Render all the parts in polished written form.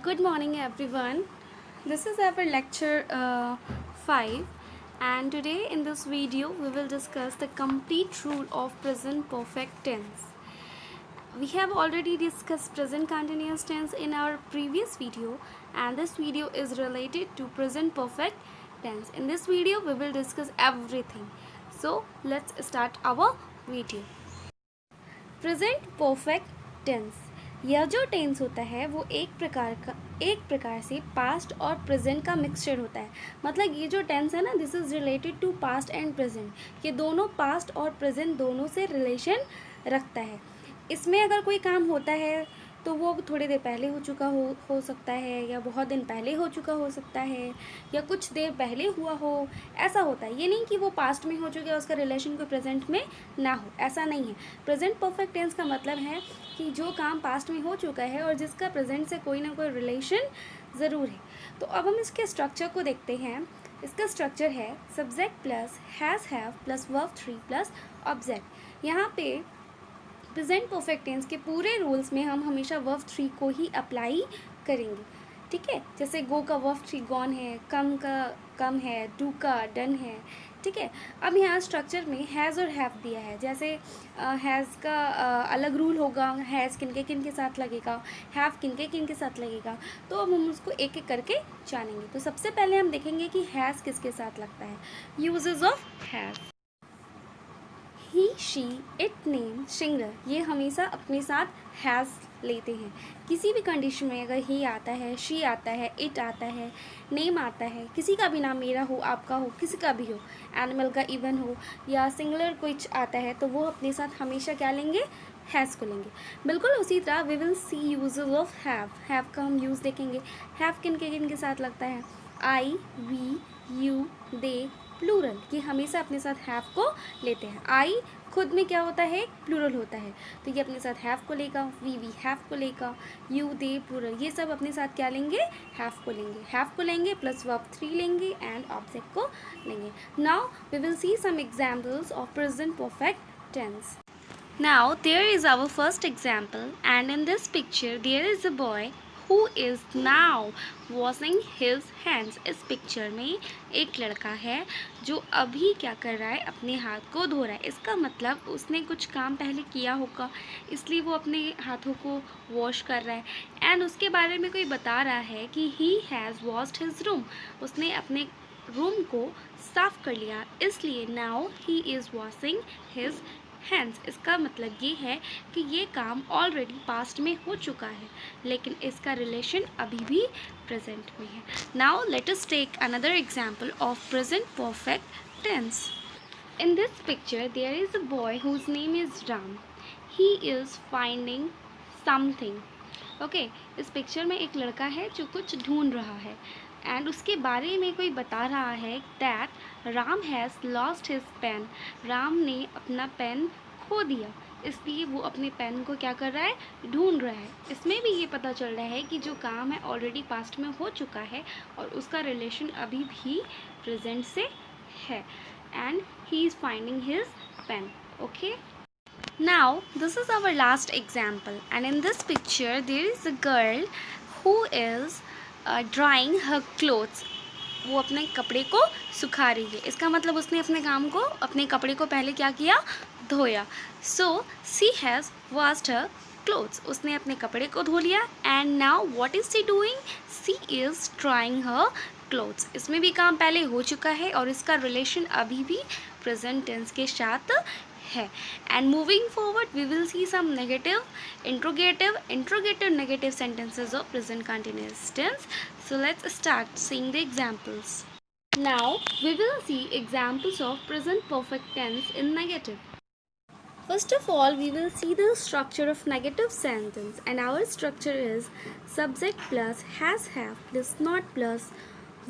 Good morning, everyone. This is our lecture 5, and today in this video we will discuss the complete rule of present perfect tense. We have already discussed present continuous tense in our previous video, and this video is related to present perfect tense. In this video, we will discuss everything. So, let's start our video. Present perfect tense, यह जो tense होता है वो एक प्रकार से past और present का मिक्सचर होता है. मतलब ये जो टेंस है ना, this is related to past and present. ये दोनों पास्ट और प्रेजेंट दोनों से रिलेशन रखता है. इसमें अगर कोई काम होता है तो वो थोड़ी देर पहले हो चुका हो सकता है, या बहुत दिन पहले हो चुका हो सकता है, या कुछ देर पहले हुआ हो. ऐसा होता है. ये नहीं कि वो पास्ट में हो चुका है, उसका रिलेशन कोई प्रेजेंट में ना हो, ऐसा नहीं है. प्रेजेंट परफेक्ट टेंस का मतलब है कि जो काम पास्ट में हो चुका है और जिसका प्रेजेंट से कोई ना कोई रिलेशन ज़रूर है. तो अब हम इसके स्ट्रक्चर को देखते हैं. इसका स्ट्रक्चर है subject plus has have plus verb 3 plus object. यहाँ पे प्रेजेंट परफेक्ट टेंस के पूरे रूल्स में हम हमेशा वर्ब 3 को ही अप्लाई करेंगे. ठीक है. जैसे गो का वर्ब 3 गॉन है, कम का कम है, डू का डन है. ठीक है. अब यहाँ स्ट्रक्चर में हैज़ और हैव दिया है. जैसे हैज़ का अलग रूल होगा, हैज़ किन के साथ लगेगा, हैव किन के साथ लगेगा. तो अब हम उसको एक एक करके जानेंगे. तो सबसे पहले हम देखेंगे कि हैज़ किसके साथ लगता है. Uses of has, he she it name singular, ये हमेशा अपने साथ हैज़ लेते हैं. किसी भी कंडीशन में अगर ही आता है, शी आता है, इट आता है, नेम आता है, किसी का भी नाम, मेरा हो, आपका हो, किसी का भी हो, एनिमल का इवन हो, या सिंगुलर कुछ आता है, तो वो अपने साथ हमेशा क्या लेंगे, हैज़ को लेंगे. बिल्कुल उसी तरह we will see uses of have. Have का हम यूज़ देखेंगे. हैव किन के साथ लगता है. आई, वी, यू, दे, प्लूरल, ये हमेशा अपने साथ हैव को लेते हैं. आई खुद में क्या होता है, प्लूरल होता है, तो ये अपने साथ हैव को लेगा. वी हैव को लेगा. यू, दे, प्लूरल, ये सब अपने साथ क्या लेंगे, हैव को लेंगे. हैव को लेंगे प्लस वर्ब 3 लेंगे एंड ऑब्जेक्ट को लेंगे. Now we will see some examples of present perfect tense. Now there is our first example, and in this picture there is a boy who is now washing his hands. इस पिक्चर में एक लड़का है जो अभी क्या कर रहा है, अपने हाथ को धो रहा है. इसका मतलब उसने कुछ काम पहले किया होगा, इसलिए वो अपने हाथों को वॉश कर रहा है. एंड उसके बारे में कोई बता रहा है कि he has washed his room, उसने अपने रूम को साफ कर लिया, इसलिए now he is washing his hands. इसका मतलब ये है कि ये काम ऑलरेडी पास्ट में हो चुका है, लेकिन इसका रिलेशन अभी भी प्रेजेंट में है. Now let us take another example of present perfect tense. In this picture there is a boy whose name is Ram. He is finding something. Okay. इस पिक्चर में एक लड़का है जो कुछ ढूंढ रहा है, एंड उसके बारे में कोई बता रहा है that Ram has lost his pen. Ram ने अपना पेन खो दिया, इसलिए वो अपने पेन को क्या कर रहा है, ढूंढ रहा है. इसमें भी ये पता चल रहा है कि जो काम है ऑलरेडी पास्ट में हो चुका है और उसका रिलेशन अभी भी प्रेजेंट से है. And he is finding his pen. Okay. Now this is our last example, and in this picture there is a girl who is drying her clothes. वो अपने कपड़े को सुखा रही है. इसका मतलब उसने अपने काम को, अपने कपड़े को पहले क्या किया, धोया. So she has washed her clothes. उसने अपने कपड़े को धो लिया. And now what is she doing? She is drying her clothes. इसमें भी काम पहले हो चुका है और इसका रिलेशन अभी भी प्रेजेंट टेंस के साथ है. And moving forward we will see some negative, interrogative negative sentences of present continuous tense. So let's start seeing the examples. Now we will see examples of present perfect tense in negative. First of all, we will see the structure of negative sentence, and our structure is subject plus has have plus not plus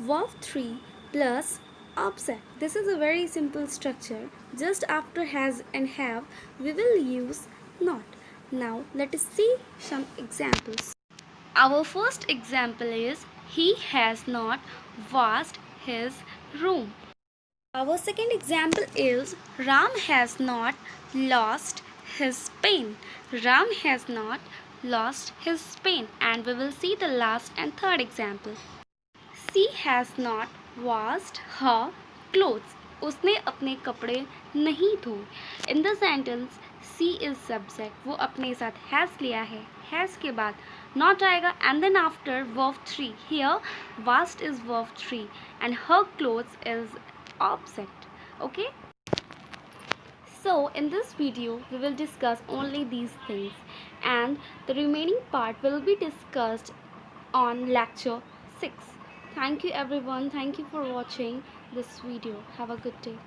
verb 3 plus object. This is a very simple structure. Just after has and have, we will use not. Now, let us see some examples. Our first example is he has not washed his room. Our second example is Ram has not lost his pen. Ram has not lost his pen, and we will see the last and third example. She has not washed her clothes. उसने अपने कपड़े नहीं धोए. In the sentence, she is subject. वो अपने साथ has लिया है. Has के बाद not आएगा, and then after verb 3. Here washed is verb 3 and her clothes is object. Okay. So in this video we will discuss only these things, and the remaining part will be discussed on lecture 6. Thank you everyone. Thank you for watching this video. Have a good day.